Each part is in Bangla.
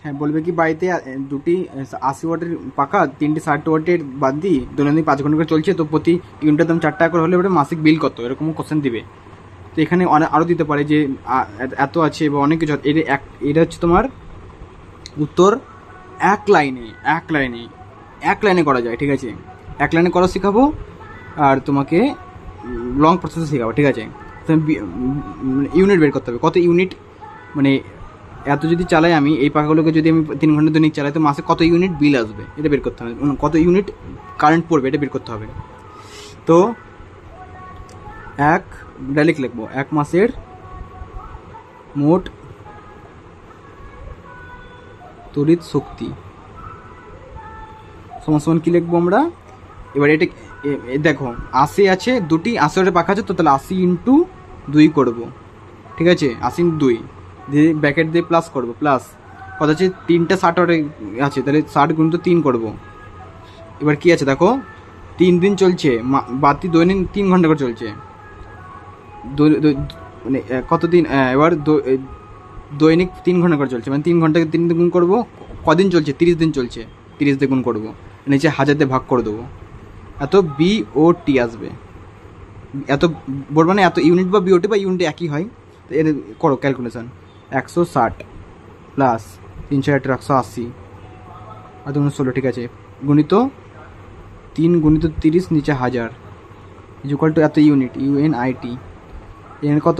হ্যাঁ, বলবে কি বাড়িতে দুটি 80 ওয়াটের পাখা, 3টি 60 ওয়াটের বাদ দিই দৈনন্দিন 5 ঘন্টা করে চলছে, তো প্রতি ইউনিটের দাম 4 টাকা করে হলে ওটা মাসিক বিল কত, এরকম কোশ্চেন দিবে। তো এখানে অনেক আরও দিতে পারে যে এত আছে বা অনেক কিছু। এটা হচ্ছে তোমার উত্তর এক লাইনে করা যায়, ঠিক আছে। এক লাইনে করা শেখাবো আর তোমাকে লং প্রসেসে শেখাবো, ঠিক আছে। ইউনিট বের করতে হবে, কত ইউনিট, মানে এত যদি চালাই আমি এই পাখাগুলোকে, যদি আমি 3 ঘন্টা দৈনিক চালাই, তো মাসে কত ইউনিট বিল আসবে এটা বের করতে হবে, কত ইউনিট কারেন্ট পড়বে এটা বের করতে হবে। তো ডাইরেক্ট লিখবো 1 মাসের মোট তড়িৎ শক্তি সমান সমান কী লিখবো আমরা এবার এটা। দেখো 80 আছে, দুটি 80 ওয়াটের পাখা আছে, তো তাহলে 80 × 2 করবো, ঠিক আছে। 80 × 2 দিয়ে ব্যাকেট দিয়ে প্লাস করবো, প্লাস কত আছে, 3টা 60 ওয়াটের আছে, তাহলে 60 × 3 করবো। এবার কি আছে দেখো, 3 দিন চলছে, বাতি দৈনিক 3 ঘন্টা করে চলছে, মানে কতদিন, এবার দৈনিক 3 ঘন্টা করে চলছে, মানে 3 ঘন্টাকে 3 দিয়ে গুণ করবো, কদিন চলছে, 30 দিন চলছে, 30 দিয়ে গুণ করবো, নিচে 1000 দিয়ে ভাগ করে দেবো, এত বিওটি আসবে। এত বলবো না, এত ইউনিট বা বিওটি বা ইউনিট একই হয়, তো এর করো ক্যালকুলেশন। 160 প্লাস 360 180 আর 16, ঠিক আছে, গুণিত 3 × 30 নিচে 1000 ইকুয়াল টু এত ইউনিট, ইউএনআইটি। এখানে কত,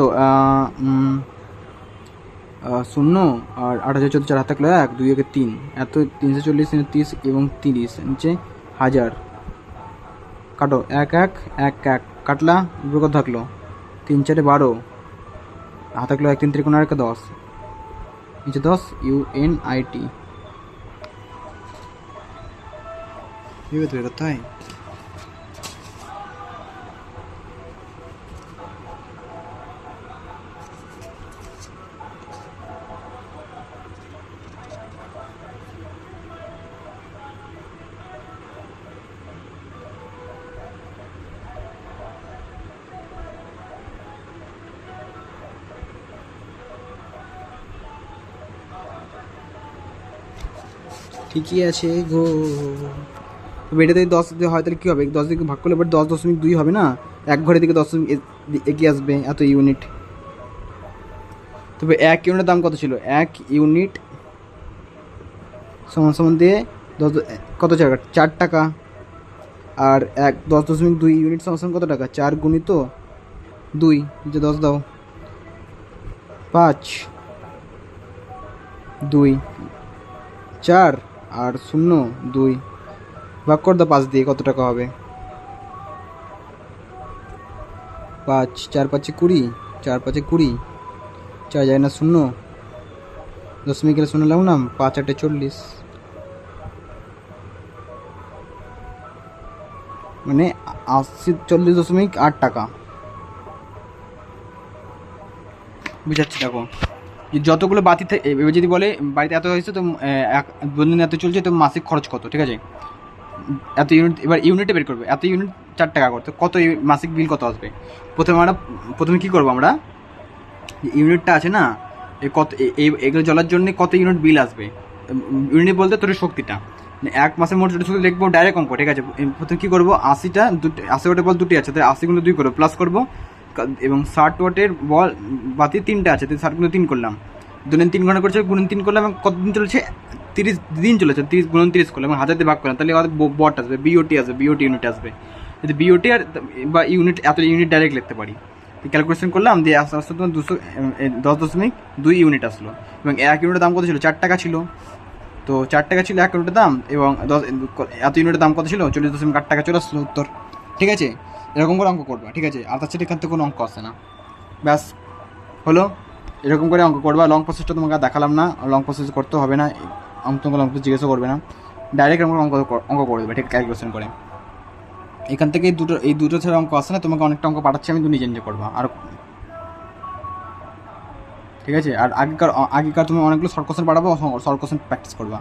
0 আর 8,014 4 হাত থাকলো 1 2 × 3, এত 340 30 এবং 30 নিচে 1000, কাটো 1 1 1 1 কাটলা, উপরে কত থাকলো 3 4 12, হাত থাকলো 1 3 3 আর 10, নিচে 10 ইউএনআইটি। এইভাবে তৈরি করতে হয়। ঠিকই আছে গো। এটা যদি 10 দিয়ে হয় তাহলে কী হবে, 10 দিকে ভাগ করলে এবার 10.2 হবে না, এক ঘরের দিকে 10 এগিয়ে আসবে, এত ইউনিট। তবে 1 ইউনিটের দাম কত ছিল, 1 ইউনিট সমান সমান দিয়ে 10 কত 4 টাকা, আর 10.2 ইউনিট সমান সমান কত টাকা, 4 × 2 যে 10 দাও, 5 2 4 আর 0 2 ভাগ করে দাও 5 দিয়ে, কত টাকা হবে, 5 4 5 20, 4 5 20, 4 যায় না 0, দশমিক গেলে 0 লাগলাম, 5 8 40, মানে 40.8 টাকা। বুঝাচ্ছি দেখো, যতগুলো বাতি এবার যদি বলে বাড়িতে এত হয়েছে, তো দৈনন্দিন এত চলছে, তো মাসিক খরচ কত, ঠিক আছে। এত ইউনিট, এবার ইউনিটে বের করবে, এত ইউনিট 4 টাকা করতে কত মাসিক বিল কত আসবে। প্রথমে কী করবো আমরা, ইউনিটটা আছে না, এগুলো জ্বলার জন্য কত ইউনিট বিল আসবে, ইউনিট বলতে তোর শক্তিটা, মানে 1 মাসের মোট শুধু লিখবো ডাইরেক্ট অঙ্ক, ঠিক আছে। প্রথমে কী করবো, 80 ওয়াটের বল 2টি আছে, তাই 80 × 2 করবো, প্লাস করবো, এবং 60 ওয়াটের বল বাতি 3টা আছে, তাই 60 × 3 করলাম, দৈনিক 3 ঘন্টা করছে, গুণ 3 করলাম, এবং কতদিন চলেছে, 30 দিন চলেছে, 30 × 30 করলাম, এবং 1000 দিয়ে ভাগ করলাম, তাহলে আমাদের বট আসবে, বিওটি আসবে, বিওটি ইউনিট আসবে। যদি বিওটি আর বা ইউনিট, এত ইউনিট ডাইরেক্ট লিখতে পারি, ক্যালকুলেশন করলাম, দিয়ে আস্তে আস্তে তোমার 10.2 ইউনিট আসলো। এবং 1 ইউনিটের দাম কত ছিল, 4 টাকা ছিল, তো 4 টাকা ছিল 1 ইউনিটের দাম, এবং এত ইউনিটের দাম কত ছিল, 40.8 টাকা চলে আসলো উত্তর, ঠিক আছে। এরকম করে অঙ্ক করবা, ঠিক আছে, আর তাছাড়া এখান থেকে কোনো অঙ্ক আসে না, ব্যাস হলো। এরকম করে অঙ্ক করবা, লং প্রসেসটা তোমাকে দেখালাম না, লং প্রসেস করতে হবে না, তোমাকে লং প্রসেস জিজ্ঞাসা করবে না, ডাইরেক্ট আমরা অঙ্ক করে দেবে, ঠিক ক্যালকুলেশন করে। এখান থেকে এই দুটো ছাড়া অঙ্ক আসে না, তোমাকে অনেকটা অঙ্ক পাঠাচ্ছি আমি, তুমি নিজে নিজে করবা, আর ঠিক আছে। আর আগেকার তুমি অনেকগুলো শর্ট কোশ্চেন পাঠাবো, শর্ট কোশ্চেন প্র্যাকটিস করবা।